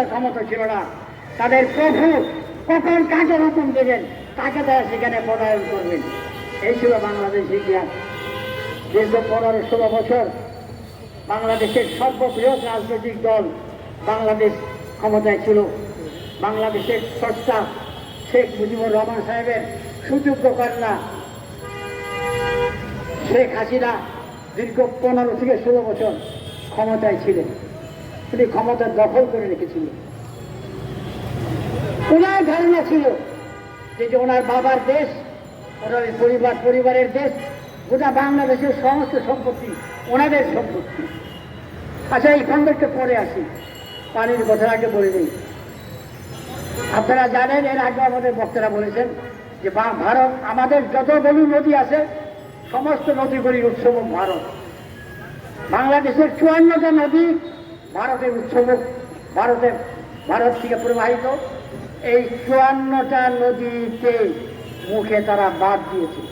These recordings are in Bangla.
ক্ষমতা ছিল না। তাদের প্রভু কখন কাকে হুকুম দেবেন, তাকে তারা সেখানে পদায়ন করবেন, এই ছিল বাংলাদেশ ইতিহাস। দীর্ঘ 15-16 বছর বাংলাদেশের সর্ববৃহৎ রাজনৈতিক দল বাংলাদেশ ক্ষমতায় ছিল। বাংলাদেশের স্রষ্টা শেখ মুজিবুর রহমান সাহেবের সুযোগ্য কন্যা শেখ হাসিনা দীর্ঘ 15-16 বছর ক্ষমতায় ছিলেন। তিনি ক্ষমতা দখল করে রেখেছিল। ওনার ধারণা ছিল যে ওনার বাবার দেশ, ওনার পরিবারের দেশ, গোটা বাংলাদেশের সমস্ত সম্পত্তি ওনাদের সম্পত্তি। আচ্ছা, এই খণ্ডকে পরে আসি, পানির কথার আগে বলে দিই। আপনারা জানেন, এর আগে আমাদের বক্তারা বলেছেন যে ভারত, আমাদের যতগুলি নদী আছে সমস্ত নদীগুলির উৎসব ভারত। বাংলাদেশের 54টা নদী ভারতের উৎসব, ভারত থেকে প্রবাহিত। এই 54টা নদীতে মুখে তারা বাদ দিয়েছে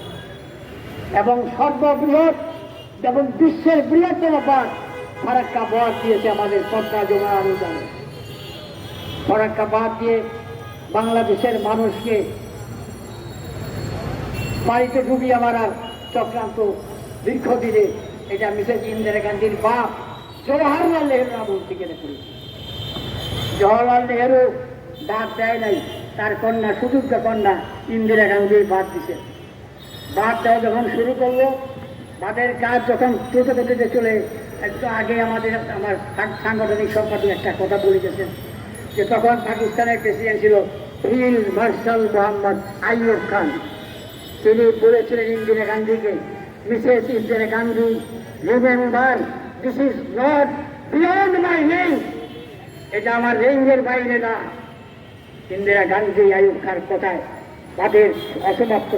এবং সর্ববৃহৎ এবং বিশ্বের বৃহত্তম বাঁধ ফারাক্কা বাঁধ দিয়েছে আমাদের পদ্মা যমুনা অনুদানে। ফারাক্কা বাঁধ দিয়ে বাংলাদেশের মানুষকে বাড়িতে ডুবিয়ে মারার চক্রান্ত দীর্ঘদিনে এটা মিসেস ইন্দিরা গান্ধীর বাপ জওহরলাল নেহরু আমল থেকে করেছে। জওহরলাল নেহরু বাদ দেয় নাই, তার কন্যা, সুযোগ্য কন্যা ইন্দিরা গান্ধী বাদ দিছে। বাদ দেওয়া যখন শুরু করলো, বাদের কাজ যখন দ্রুত গতিতে চলে, একটু আগে আমার সাংগঠনিক সম্পাদক একটা কথা বলে গেছেন যে তখন পাকিস্তানের প্রেসিডেন্ট ছিল ফিল্ড মার্শাল মোহাম্মদ আইয়ুব খান। তিনি বলেছিলেন ইন্দিরা গান্ধীকে, Mrs Indira Gandhi, remember this is not beyond my range, এটা আমার রেঞ্জের বাইরে না। ইন্দিরা গান্ধী আইয়ুব খান কথায় তাদের অসমাপ্ত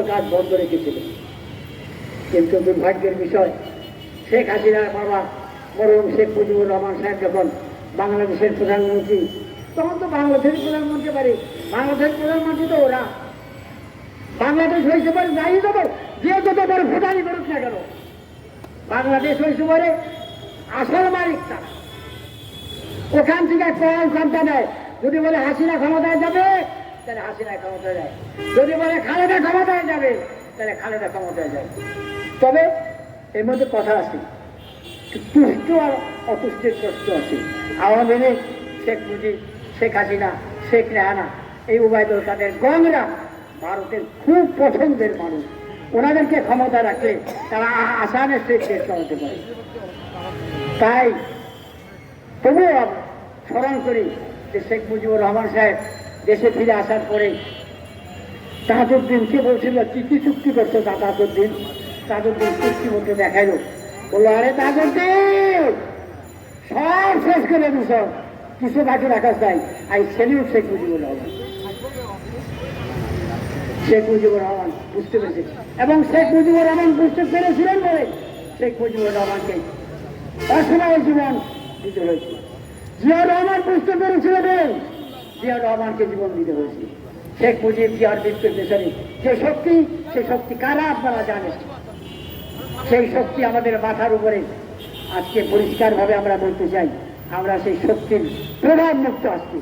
কাজ বন্ধ রেখেছিল। কিন্তু দুর্ভাগ্যের বিষয়, শেখ হাসিনার বাবা মরহুম শেখ মুজিবুর রহমান সাহেব যখন বাংলাদেশের প্রধানমন্ত্রী, তখন তো বাংলাদেশের প্রধানমন্ত্রী বাংলাদেশের প্রধানমন্ত্রী তো ওরা। বাংলাদেশ হয়েছে পরে যাই দেবো, যে যত বড় ভোটারই করুক না কেন, বাংলাদেশ হয়েছে পরে আসল মালিক তারা। ওখান থেকে ক্ষমতা নেয়। যদি বলে হাসিনা ক্ষমতায় যাবে, তাহলে হাসিনা ক্ষমতায় যায়। যদি বলে খালেদা ক্ষমতায় যাবে, তাহলে খালেদা ক্ষমতায় যায়। তবে এর মধ্যে কথা আছে, তুষ্ট আর অতুষ্টের প্রশ্ন আছে। আওয়ামী লীগ, শেখ মুজিব, শেখ হাসিনা, শেখ রেহানা, এই উভয় দল তাদের গংরা ভারতের খুব পছন্দের মানুষ। ওনাদেরকে ক্ষমতা রাখলে তারা আসানের দেশ চালাতে পারে। তাই তবুও স্মরণ করি যে শেখ মুজিবুর রহমান সাহেব দেশে ফিরে আসার পরে তাজউদ্দিনকে বলছিল, কি কি চুক্তি করছো তাজউদ্দিন? তাজউদ্দিন চুক্তি বলতে দেখাইলো, বললো, আরে তাজউদ্দিন সব শেষ করে দিস, কিছু বাকি রাখা চাই। I salute Sheikh Mujibur Rahman. শেখ মুজিবুর রহমান বুঝতে পেরেছে, এবং শেখ মুজিবুর রহমান বুঝতে পেরেছিলেন বলে শেখ মুজিবুর রহমানকে অসময় জীবন দিতে হয়েছে। জিয়াউর রহমান বুঝতে পেরেছিল বলে জিয়াউর রহমানকে জীবন দিতে হয়েছে। শেখ মুজিব জিয়ার মৃত্যুর পেছনে যে শক্তি, সে শক্তি কারা আপনারা জানেন। সেই শক্তি আমাদের মাথার উপরে। আজকে পরিষ্কারভাবে আমরা বলতে চাই, আমরা সেই শক্তির প্রভাব মুক্ত আসছি।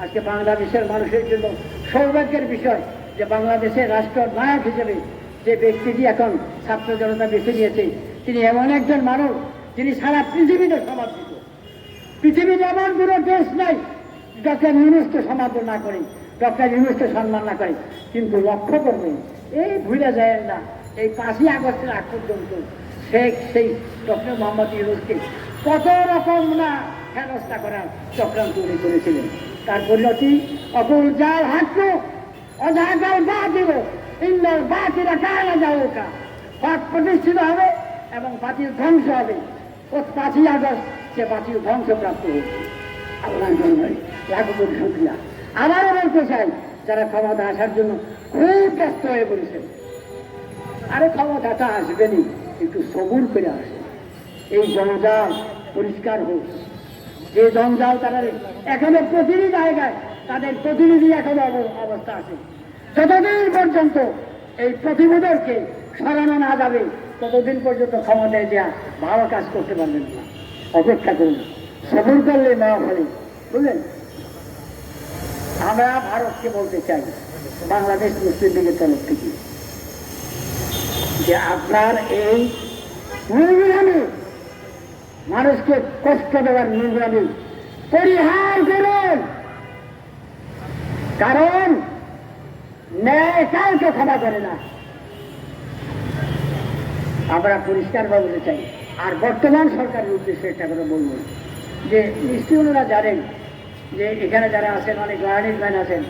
আজকে বাংলাদেশের মানুষের জন্য সৌভাগ্যের বিষয় যে বাংলাদেশের রাষ্ট্র নায়ক হিসেবে যে ব্যক্তিটি এখন ছাত্র জনতা বেছে নিয়েছে, তিনি এমন একজন মানুষ যিনি সারা পৃথিবীতে সমাদৃত। পৃথিবীতে এমন কোনো দেশ নাই ডক্টর ইউনূসকে সমাদর না করে, ডক্টর ইউনূসকে সম্মান না করে। কিন্তু লক্ষ্য করবেন, এই ভুলে যায় না, এই 5ই আগস্টের আগ পর্যন্ত সেই ডক্টর মোহাম্মদ ইউনূসকে কত রকম না হেনস্থা করার চক্রান্ত উনি করেছিলেন। তার পরিণতি অকুল জাল হাঁটলো, অজাগাল বা দিব, ইন্দার বাতিরা কারা যাওকা, হক প্রতিষ্ঠিত হবে এবং বাতিল ধ্বংস হবে। 5ই আগস্ট সে বাতিল ধ্বংসপ্রাপ্ত হয়েছে। আল্লাহ লাখো কোটি শুকরিয়া। আবারও বলতে চাই, যারা ক্ষমতা আসার জন্য খুব ব্যস্ত হয়ে পড়েছেন, আরে ক্ষমতাটা আসবেনি, একটু সবুর করে আসে। এই জঞ্জাল পরিষ্কার হোক। যে জঞ্জাল তারা এখনো প্রতিটি জায়গায় তাদের প্রতিনিধি এখনো অবস্থা আছে। যতদিন পর্যন্ত এই প্রতিবোধককে সরানো না যাবে, ততদিন পর্যন্ত ক্ষমতায় দেওয়া ভালো কাজ করতে পারবেন না। অপেক্ষা করুন। সবর করলে মায়া ফলে, বুঝলেন? আমরা ভারতকে বলতে চাই, বাংলাদেশ মুসলিম লীগের তরফ থেকে, যে আপনার এই নির্বিরামে মানুষকে কষ্ট দেওয়ার নির্বিরামে পরিহার করুন, কারণ ন্যায় কাউকে ক্ষমা করে না। আমরা পরিষ্কার বলতে চাই। আর বর্তমান সরকারের উদ্দেশ্যে একটা কথা বলবো, যে নিশ্চয়ই ওনারা জানেন যে এখানে যারা আছেন, অনেক লয়ানিক ম্যান আছেন,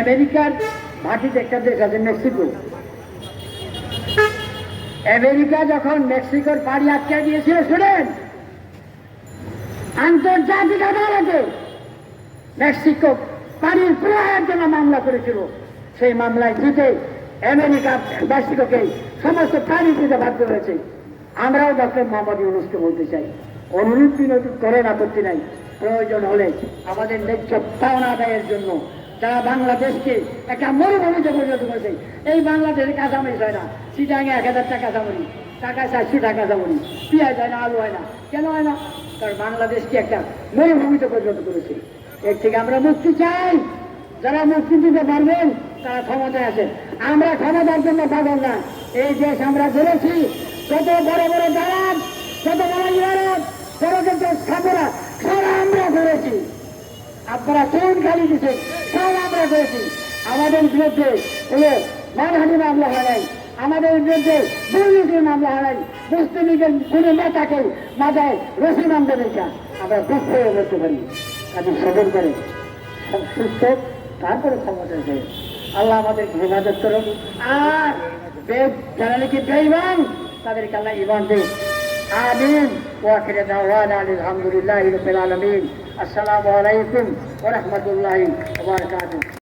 আমেরিকার ভাটিতে একটা দেশ আছে মেক্সিকো। আমেরিকা যখন মেক্সিকোর পাড়ি আটকে দিয়েছিল, শুনেন, আন্তর্জাতিক আদালতে মেক্সিকো পানির প্রবাহের জন্য মামলা করেছিল। সেই মামলায় জিতে আমেরিকা মেক্সিকোকে সমস্ত পানি দিতে বাধ্য হয়েছে। আমরাও ডক্টর মোহাম্মদ ইউনূসকে বলতে চাই, অনুরোধ বিনোদন করেন, আপত্তি নাই, প্রয়োজন হলে আমাদের ন্যায্য পাওনা আদায়ের জন্য যারা বাংলাদেশকে একটা মরুভূমিতে পরিণত করেছে। এই বাংলাদেশে কাঁচামরিচ হয় না, চিটাঙে 1000 টাকা কাঁচামরিচ, টাকা 400 টাকা কাঁচামরিচ, পেঁয়াজ হয় না, আলু হয় না। কেন হয় না? কারণ বাংলাদেশকে একটা মরুভূমিতে পরিণত করেছে। এর থেকে আমরা মুক্তি চাই। যারা মুক্তি দিতে পারবেন তারা ক্ষমতায় আছেন। আমরা ক্ষমতার জন্য পাগল না। এই দেশ আমরা গড়েছি, যত বড় বড় দালাল, যত বড় ইমারত, ষড়যন্ত্র স্থাপনা সব আমরা করেছি। আপনারা কোন গালি দিচ্ছেন, সব আমরা করেছি। আমাদের বিরুদ্ধে হলো মানহানি মামলা হয় নাই, আমাদের বিরুদ্ধে দুর্নীতির মামলা হয় নাই, মুসলিম লীগের কোন নেতাকে মাথায় রশি নামতে দেখা আমরা দুঃখ হয়ে করতে পারি। আপনি সবর করে সব সুস্থ, তারপরে ক্ষমতা দেয়। আল্লাহ আমাদের হেফাজত করুন। আর যারা নাকি বেঈমান তাদেরকে আল্লাহ ঈমান দেন। আমিন। ওয়া আখিরু দাওয়ানা আলহামদুলিল্লাহি রাব্বিল আলামিন। আসসালামু আলাইকুম ওয়া রাহমাতুল্লাহি ওয়া বারাকাতুহু।